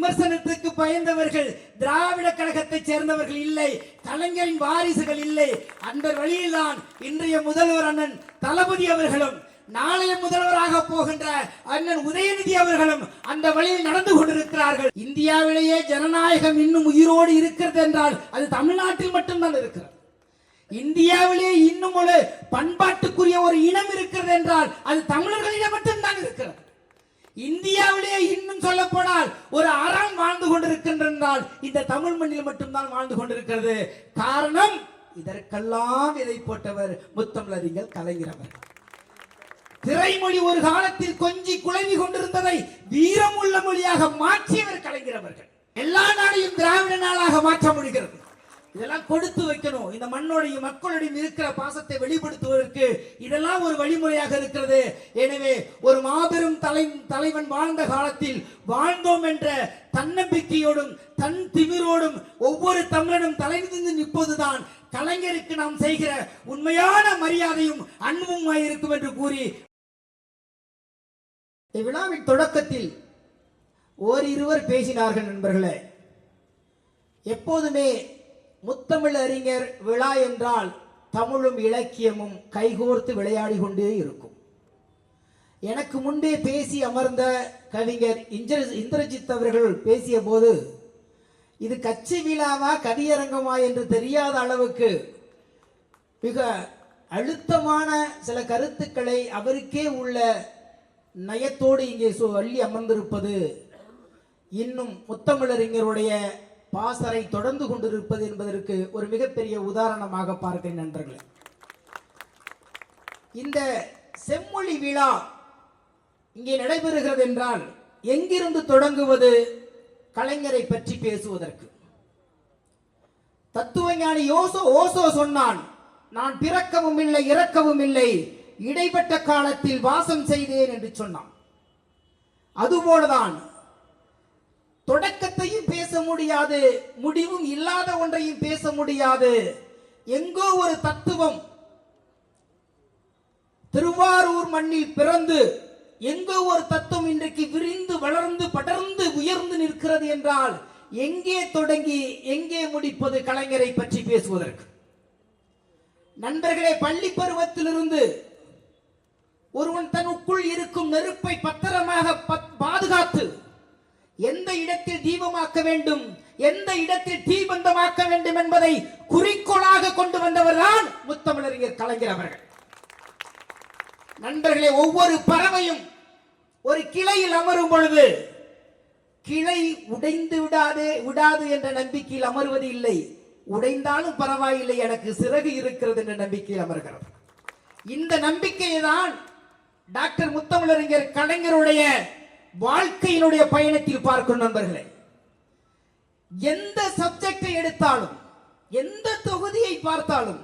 விமர்சனத்துக்கு பயந்தவர்கள் திராவிட கழகத்தை சேர்ந்தவர்கள் இல்லை, கலைஞரின் வாரிசுகள் இல்லை. அந்த வழியில்தான் இன்றைய முதல்வர் அண்ணன் தளபதி அவர்களும் நாளைய முதல்வராக போகின்ற அண்ணன் உதயநிதி அவர்களும் அந்த வழியில் நடந்து கொண்டிருக்கிறார்கள். இந்தியாவிலேயே ஜனநாயகம் இன்னும் உயிரோடு இருக்கிறது என்றால் அது தமிழ்நாட்டில் மட்டும்தான் இருக்கிறது. இந்தியாவிலே இன்னும் ஒரு பண்பாட்டுக்குரிய ஒரு இனம் இருக்கிறது என்றால் அது தமிழர்களிடம் மட்டும்தான் இருக்கிறது. இந்தியாவிலே இன்னும் சொல்ல போனால் ஒரு அறம் வாழ்ந்து கொண்டிருக்கின்றால் இந்த தமிழ் மண்ணில் மட்டும்தான் வாழ்ந்து கொண்டிருக்கிறது. காரணம், இதற்கெல்லாம் விதை போட்டவர் முத்தமிழறிஞர் கலைஞர் அவர்கள். திரைமொழி ஒரு காலத்தில் கொஞ்சி குழவி கொண்டிருந்ததை வீரமுள்ள மொழியாக மாற்றியவர் கலைஞர் அவர்கள். எல்லா நாளையும் திராவிட நாளாக மாற்ற முடிகிறது. இதெல்லாம் கொடுத்து வைக்கணும். இந்த மண்ணோடைய மக்களுடைய இருக்கிற பாசத்தை வெளிப்படுத்துவதற்கு இதெல்லாம் ஒரு வழிமுறையாக இருக்கிறது. எனவே ஒரு மாபெரும் தலைவன் வாழ்ந்த காலத்தில் வாழ்ந்தோம் என்ற தன்னம்பிக்கையோடும் தன் திமிரோடும் ஒவ்வொரு தமிழனும் தலைநிமிர்ந்து நிற்பதுதான் கலைஞருக்கு நாம் செய்கிற உண்மையான மரியாதையும் அன்பும் இருக்கும் என்று கூறி இவ்விழாவின் தொடக்கத்தில் ஓரிருவர் பேசினார்கள். நண்பர்களே, எப்போதுமே முத்தமிழ் அறிஞர் விழா என்றால் தமிழும் இலக்கியமும் கைகோர்த்து விளையாடி கொண்டே இருக்கும். எனக்கு முன்பே பேசி அமர்ந்த கவிஞர் இந்திரஜித் அவர்கள் பேசிய போது இது கட்சி விழாவா கவியரங்கமா என்று தெரியாத அளவுக்கு மிக அழுத்தமான சில கருத்துக்களை அவருக்கே உள்ள நயத்தோடு இங்கே அள்ளி அமர்ந்திருப்பது இன்னும் முத்தமிழறிஞருடைய பாசறை தொடர்ந்து கொண்டிருப்பது என்பதற்கு ஒரு மிகப்பெரிய உதாரணமாக பார்க்கிறேன். நண்பர்களே, இந்த செம்மொழி விழா இங்கே நடைபெறுகிறது என்றால் எங்கிருந்து தொடங்குவது? கலைஞரை பற்றி பேசுவதற்கு தத்துவஞானி ஓசோ சொன்னான், நான் பிறக்கவும் இல்லை இறக்கவும் இல்லை, இடைப்பட்ட காலத்தில் வாசம் செய்தேன் என்று சொன்னான். அதுபோலதான் தொடக்கத்தையும் பேச முடியாது, முடிவும் இல்லாத ஒன்றையும் பேச முடியாது. எங்கோ ஒரு தத்துவம் திருவாரூர் மண்ணில் பிறந்து எங்கோ ஒரு தத்துவம் இன்றைக்கு விரிந்து வளர்ந்து படர்ந்து உயர்ந்து நிற்கிறது என்றால் எங்கே தொடங்கி எங்கே முடிப்பது? கலைஞரை பற்றி பேசுவதற்கு நண்பர்களே, பள்ளி பருவத்திலிருந்து ஒருவன் தனக்குள் இருக்கும் நெருப்பை பத்திரமாக பாதுகாத்து எந்த இடத்தில் தீபமாக்க வேண்டும், எந்த இடத்தில் தீபந்தமாக்க வேண்டும் என்பதை குறிக்கோளாக கொண்டு வந்தவர் தான் முத்தமிழறிஞர் கலைஞர் அவர்கள். நண்பர்களே, ஒவ்வொரு பறவையும் ஒரு கிளையில் அமரும் பொழுது கிளை உடைந்து விடாது என்ற நம்பிக்கையில் அமர்வது இல்லை. உடைந்தாலும் பரவாயில்லை, எனக்கு சிறகு இருக்கிறது என்ற நம்பிக்கையில் அமர்கிறது. இந்த நம்பிக்கையை தான் டாக்டர் முத்தமிழறிஞர் கலைஞருடைய வாழ்க்கையினுடைய பயணத்தில் பார்க்கும். நண்பர்களே, எந்த சப்ஜெக்டை எடுத்தாலும் எந்த தொகுதியை பார்த்தாலும்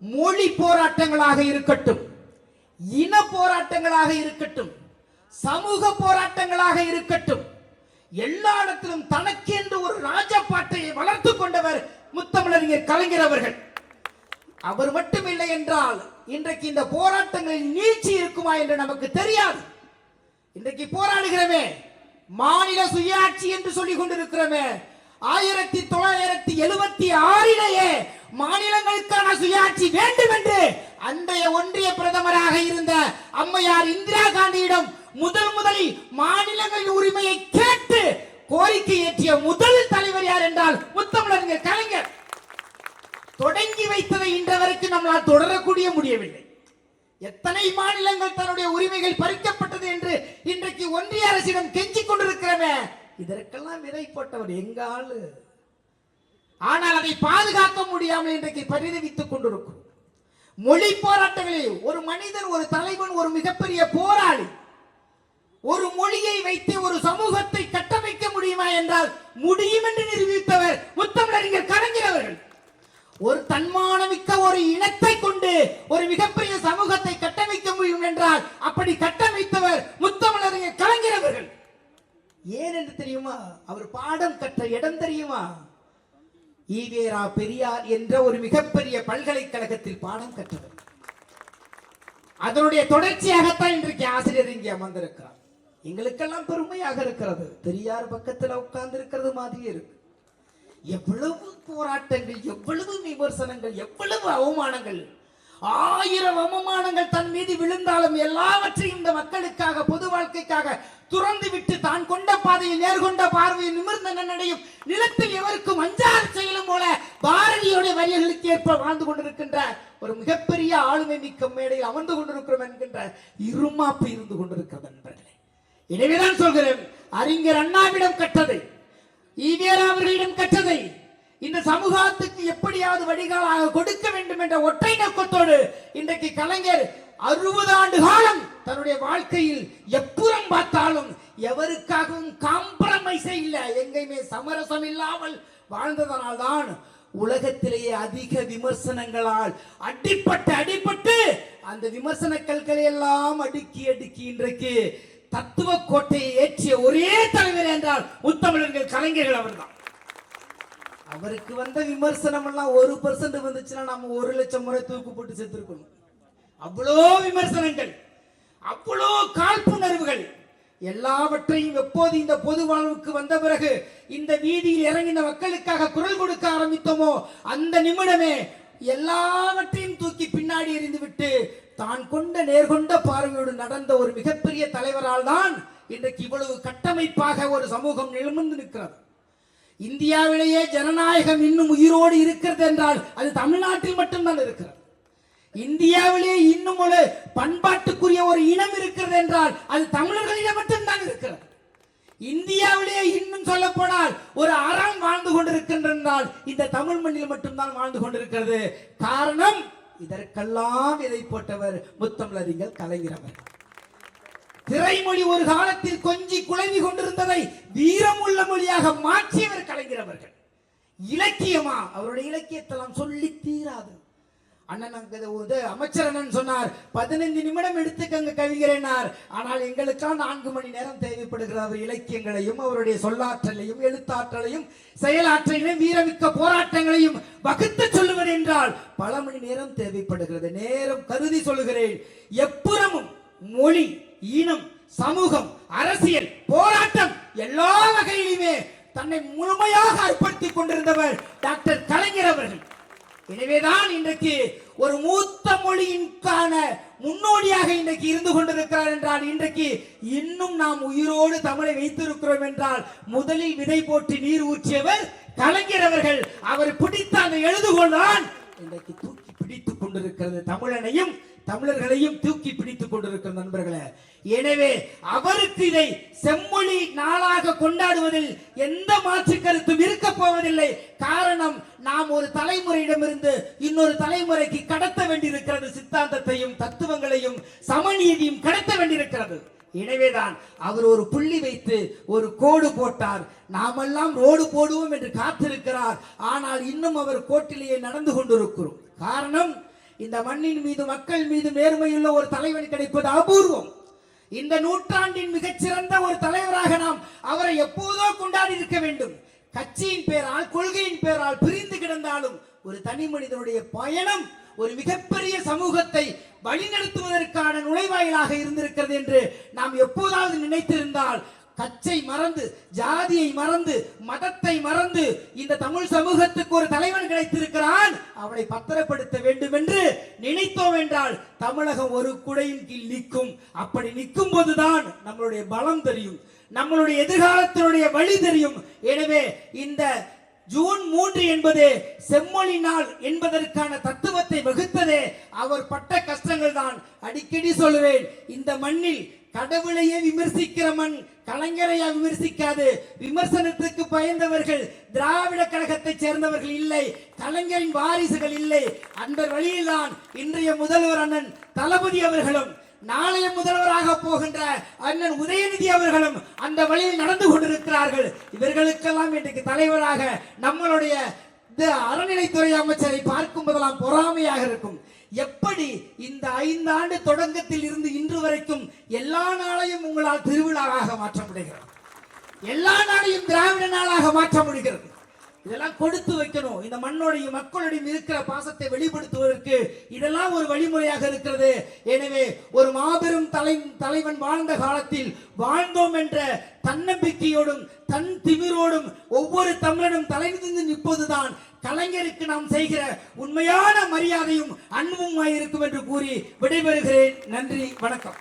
மொழி போராட்டங்களாக இருக்கட்டும், இன போராட்டங்களாக இருக்கட்டும், சமூக போராட்டங்களாக இருக்கட்டும், எல்லா இடத்திலும் தனக்கென்று ஒரு ராஜபாட்டையை வளர்த்து கொண்டவர் முத்தமிழறிஞர் கலைஞர் அவர்கள். அவர் மட்டுமில்லை என்றால் இன்றைக்கு இந்த போராட்டங்களில் நீட்சி இருக்குமா என்று நமக்கு தெரியாது. இன்றைக்கு போராடுகிறோமே, மாநில சுயாட்சி என்று சொல்லிக் கொண்டிருக்கிறோமே, 1976 மாநிலங்களுக்கான சுயாட்சி வேண்டும் என்று அன்றைய ஒன்றிய பிரதமராக இருந்த அம்மையார் இந்திரா காந்தியிடம் முதலில் மாநிலங்களின் உரிமையை கேட்டு கோரிக்கை ஏற்றிய முதல் தலைவர் யார் என்றால் முத்தமிழறிஞர் கலைஞர். தொடங்கி வைத்ததை இன்றவரைக்கு நம்மால் தொடரக்கூடிய முடியவில்லை. எத்தனை மாநிலங்கள் தன்னுடைய உரிமைகள் பறிக்கப்பட்டது என்று இன்றைக்கு ஒன்றிய அரசிடம் கெஞ்சிக் கொண்டிருக்கிறோமே, இதற்கெல்லாம் விதை போட்டவர் எங்க ஆளு. ஆனால் அதை பாதுகாக்க முடியாமல் இன்றைக்கு பரிதவித்துக் கொண்டிருக்கும். மொழி போராட்டங்களில் ஒரு மனிதன், ஒரு தலைவன், ஒரு மிகப்பெரிய போராளி ஒரு மொழியை வைத்து ஒரு சமூகத்தை கட்டமைக்க முடியுமா என்றால் முடியும் என்று நிரூபித்தவர் முத்தமிழறிஞர் கலைஞர் அவர்கள். ஒரு தன்மானமிக்க ஒரு இனத்தை கொண்டு ஒரு மிகப்பெரிய சமூகத்தை கட்டமைக்க முடியும் என்றால் அப்படி கட்டமைத்தவர் முத்தமிழறிஞர் கலைஞர் அவர்கள். ஏன் என்று தெரியுமா? அவர் பாடம் கற்ற இடம் தெரியுமா? ஈவேரா பெரியார் என்ற ஒரு மிகப்பெரிய பல்கலைக்கழகத்தில் பாடம் கற்றவர். அதனுடைய தொடர்ச்சியாகத்தான் இன்றைக்கு ஆசிரியர் இங்கே அமர்ந்திருக்கிறார். எங்களுக்கெல்லாம் பெருமையாக இருக்கிறது. பெரியார் பக்கத்தில் உட்கார்ந்து இருக்கிறது மாதிரியே இருக்கு. எவ்வளவு போராட்டங்கள், எவ்வளவு விமர்சனங்கள், எவ்வளவு அவமானங்கள், 1000 அவமானங்கள் தன் மீது விழுந்தாலும் எல்லாவற்றையும் இந்த மக்களுக்காக, பொது வாழ்க்கைக்காக துறந்து விட்டு தான் கொண்ட பாதையில் நேர்கொண்ட பார்வையில் நிமிர்ந்த நன்னடையும் நிலத்தில் எவருக்கும் அஞ்சாறு செயலும் போல பாரதியோட வரிகளுக்கு ஏற்ப வாழ்ந்து கொண்டிருக்கின்ற ஒரு மிகப்பெரிய ஆளுமை மிக்க மேடையில் அமர்ந்து கொண்டிருக்கிறோம் என்கின்ற இருமாப்பு இருந்து கொண்டிருக்கிறது நண்பர்களே. எனவேதான் சொல்கிறேன், அறிஞர் அண்ணாவிடம் கற்றதை, ஈவேரா அவர்களிடம் கற்றதை இந்த சமூகத்துக்கு எப்படியாவது வடிகாலாக கொடுக்க வேண்டும் என்ற ஒற்றை நோக்கத்தோடு இன்றைக்கு கலைஞர் 60 ஆண்டு காலம் தன்னுடைய வாழ்க்கையில் எப்புறம் பார்த்தாலும் எவருக்காகவும் காம்ப்ரமைஸே இல்லை, எங்கேயுமே சமரசம் இல்லாமல் வாழ்ந்ததனால் தான் உலகத்திலேயே அதிக விமர்சனங்களால் அடிபட்டு அந்த விமர்சன கல்களை எல்லாம் அடுக்கி இன்றைக்கு தத்துவ கோட்டையை ஏற்றிய ஒரே தலைவர் என்றால் முத்தமிழர்கள் கலைஞர்கள் அவர்தான். அவருக்கு வந்த விமர்சனம் எல்லாம் 1% வந்துச்சுன்னா நம்ம 1 லட்சம் முறை தூக்கு போட்டு செத்துருக்கணும். அவ்வளோ விமர்சனங்கள், அவ்வளோ காழ்ப்புணர்வுகள், எல்லாவற்றையும் எப்போது இந்த பொது வாழ்வுக்கு வந்த பிறகு இந்த வீதியில் இறங்கி இந்த மக்களுக்காக குரல் கொடுக்க ஆரம்பித்தோமோ அந்த நிமிடமே எல்லாவற்றையும் தூக்கி பின்னாடி எறிந்துவிட்டு தான் கொண்ட நேர்கொண்ட பார்வையோடு நடந்த ஒரு மிகப்பெரிய தலைவரால் தான் இன்றைக்கு இவ்வளவு கட்டமைப்பாக ஒரு சமூகம் நிமிர்ந்து நிற்கிறது. இந்தியாவிலேயே ஜனநாயகம் இன்னும் உயிரோடு இருக்கிறது என்றால் அது தமிழ்நாட்டில் மட்டும்தான் இருக்கிறது. இந்தியாவிலே இன்னும் ஒரு பண்பாட்டுக்குரிய ஒரு இனம் இருக்கிறது என்றால் அது தமிழர்களிடம் மட்டும்தான் இருக்கிறது. இந்தியாவிலே இன்னும் சொல்ல போனால் ஒரு அறம் வாழ்ந்து கொண்டிருக்கின்றால் இந்த தமிழ் மண்ணில் மட்டும்தான் வாழ்ந்து கொண்டிருக்கிறது. காரணம், இதற்கெல்லாம் இதை போட்டவர் முத்தமிழறிஞர் கலைஞர் அவர்கள். திரைமொழி ஒரு காலத்தில் கொஞ்சி குழவி கொண்டிருந்ததை வீரமுள்ள மொழியாக மாற்றியவர் கலைஞர் அவர்கள். இலக்கியமா, அவருடைய இலக்கியத்தெல்லாம் சொல்லி தீராது. அண்ணன் அமைச்சர் அண்ணன் சொன்னார் 15 நிமிடம் எடுத்துக்கங்க கவிஞரேனார். ஆனால் எங்களுக்காக 4 மணி நேரம் தேவைப்படுகிறது. அவர் இலக்கியங்களையும் அவருடைய சொல்லாற்றலையும் எழுத்தாற்றலையும் செயலாற்றலையும் வீரமிக்க போராட்டங்களையும் வகுத்து சொல்லுவது என்றால் பல மணி நேரம் தேவைப்படுகிறது. நேரம் கருதி சொல்லுகிறேன். எப்புறமும் மொழி, இனம், சமூகம், அரசியல், போராட்டம் எல்லா வகையிலுமே தன்னை முழுமையாக அர்ப்பணித்துக் கொண்டிருந்தவர் டாக்டர் கலைஞர் அவர்கள். எனவேதான் இன்றைக்கு ஒரு மூத்த மொழியின்கான முன்னோடியாக இன்றைக்கு இருந்து கொண்டிருக்கிறார் என்றால், இன்றைக்கு இன்னும் நாம் உயிரோடு தமிழை வைத்திருக்கிறோம் என்றால் முதலில் விதை போட்டு நீர் ஊற்றியவர் கலைஞர் அவர்கள். அவர் பிடித்த அந்த எழுதுகோள் தான் இன்றைக்கு தூக்கி பிடித்துக் கொண்டிருக்கிறது. தமிழனையும் தமிழர்களையும் தூக்கி பிடித்துக் கொண்டிருக்கிற நண்பர்களே. எனவே அவருக்கு இதை செம்மொழி நாளாக கொண்டாடுவதில் எந்த மாற்று கருத்தும் இருக்க போவதில்லை. காரணம், நாம் ஒரு தலைமுறையிடமிருந்து இன்னொரு தலைமுறைக்கு கடத்த வேண்டியிருக்கிறது. சித்தாந்தத்தையும் தத்துவங்களையும் சமநீதியும் கடத்த வேண்டியிருக்கிறது. எனவேதான் அவர் ஒரு புள்ளி வைத்து ஒரு கோடு போட்டார். நாமெல்லாம் ரோடு போடுவோம் என்று காத்திருக்கிறார். ஆனால் இன்னும் அவர் கோட்டிலேயே நடந்து கொண்டிருக்கிறோம். காரணம், இந்த மண்ணின் மீது மக்கள் மீது நேர்மையுள்ள ஒரு தலைவன் கிடைப்பது அபூர்வம். இந்த நூற்றாண்டின் மிகச்சிறந்த ஒரு தலைவராக நாம் அவரை எப்போதோ கொண்டாடி இருக்க வேண்டும். கட்சியின் பேரால், கொள்கையின் பேரால் பிரிந்து கிடந்தாலும் ஒரு தனி மனிதனுடைய பயணம் ஒரு மிகப்பெரிய சமூகத்தை வழிநடத்துவதற்கான நுழைவாயிலாக இருந்திருக்கிறது என்று நாம் எப்போதாவது நினைத்திருந்தால், கச்சை மறந்து, ஜாதியை மறந்து, மதத்தை மறந்து இந்த தமிழ் சமூகத்துக்கு ஒரு தலைவன் கிடைத்திருக்கிறான், அவனை பத்திரப்படுத்த வேண்டும் என்று நினைத்தோம் என்றால் தமிழகம் ஒரு குடையின் கீழ் நிற்கும். அப்படி நிற்கும் போதுதான் நம்மளுடைய பலம் தெரியும், நம்மளுடைய எதிர்காலத்தினுடைய வழி தெரியும். எனவே இந்த ஜூன் 3 என்பது செம்மொழி நாள் என்பதற்கான தத்துவத்தை வகுத்ததே அவர் பட்ட கஷ்டங்கள் தான். அடிக்கடி சொல்லுவேன், இந்த மண்ணில் கடவுளையே விமர்சிக்கிற மண் கலைஞரையா விமர்சிக்காது. விமர்சனத்துக்கு பயந்தவர்கள் திராவிட கழகத்தை சேர்ந்தவர்கள் இல்லை, கலைஞரின் வாரிசுகள் இல்லை. அந்த வழியில்தான் இன்றைய முதல்வர் அண்ணன் தளபதி அவர்களும் நாளைய முதல்வராக போகின்ற அண்ணன் உதயநிதி அவர்களும் அந்த வழியில் நடந்து கொண்டிருக்கிறார்கள். இவர்களுக்கெல்லாம் இன்றைக்கு தலைவராக நம்மளுடைய அறநிலைத்துறை அமைச்சரை பார்க்கும் போதெல்லாம் பொறாமையாக இருக்கும். எப்படி இந்த 5 ஆண்டு தொடக்கத்தில் இருந்து இன்று வரைக்கும் எல்லா நாளையும் உங்களால் திருவிழாவாக மாற்ற முடிகிறது, எல்லா நாளையும் திராவிட நாளாக மாற்ற முடிகிறது. இதெல்லாம் கொடுத்து வைக்கணும். இந்த மண்ணோடையும் மக்களோடையும் இருக்கிற பாசத்தை வெளிப்படுத்துவதற்கு இதெல்லாம் ஒரு வழிமுறையாக இருக்கிறது. எனவே ஒரு மாபெரும் தலைவன் வாழ்ந்த காலத்தில் வாழ்ந்தோம் என்ற தன்னம்பிக்கையோடும் தன் திமிரோடும் ஒவ்வொரு தமிழனும் தலைநிமிர்ந்து நிற்பதுதான் கலைஞருக்கு நாம் செய்கிற உண்மையான மரியாதையும் அன்புமாயிருக்கும் என்று கூறி விடைபெறுகிறேன். நன்றி, வணக்கம்.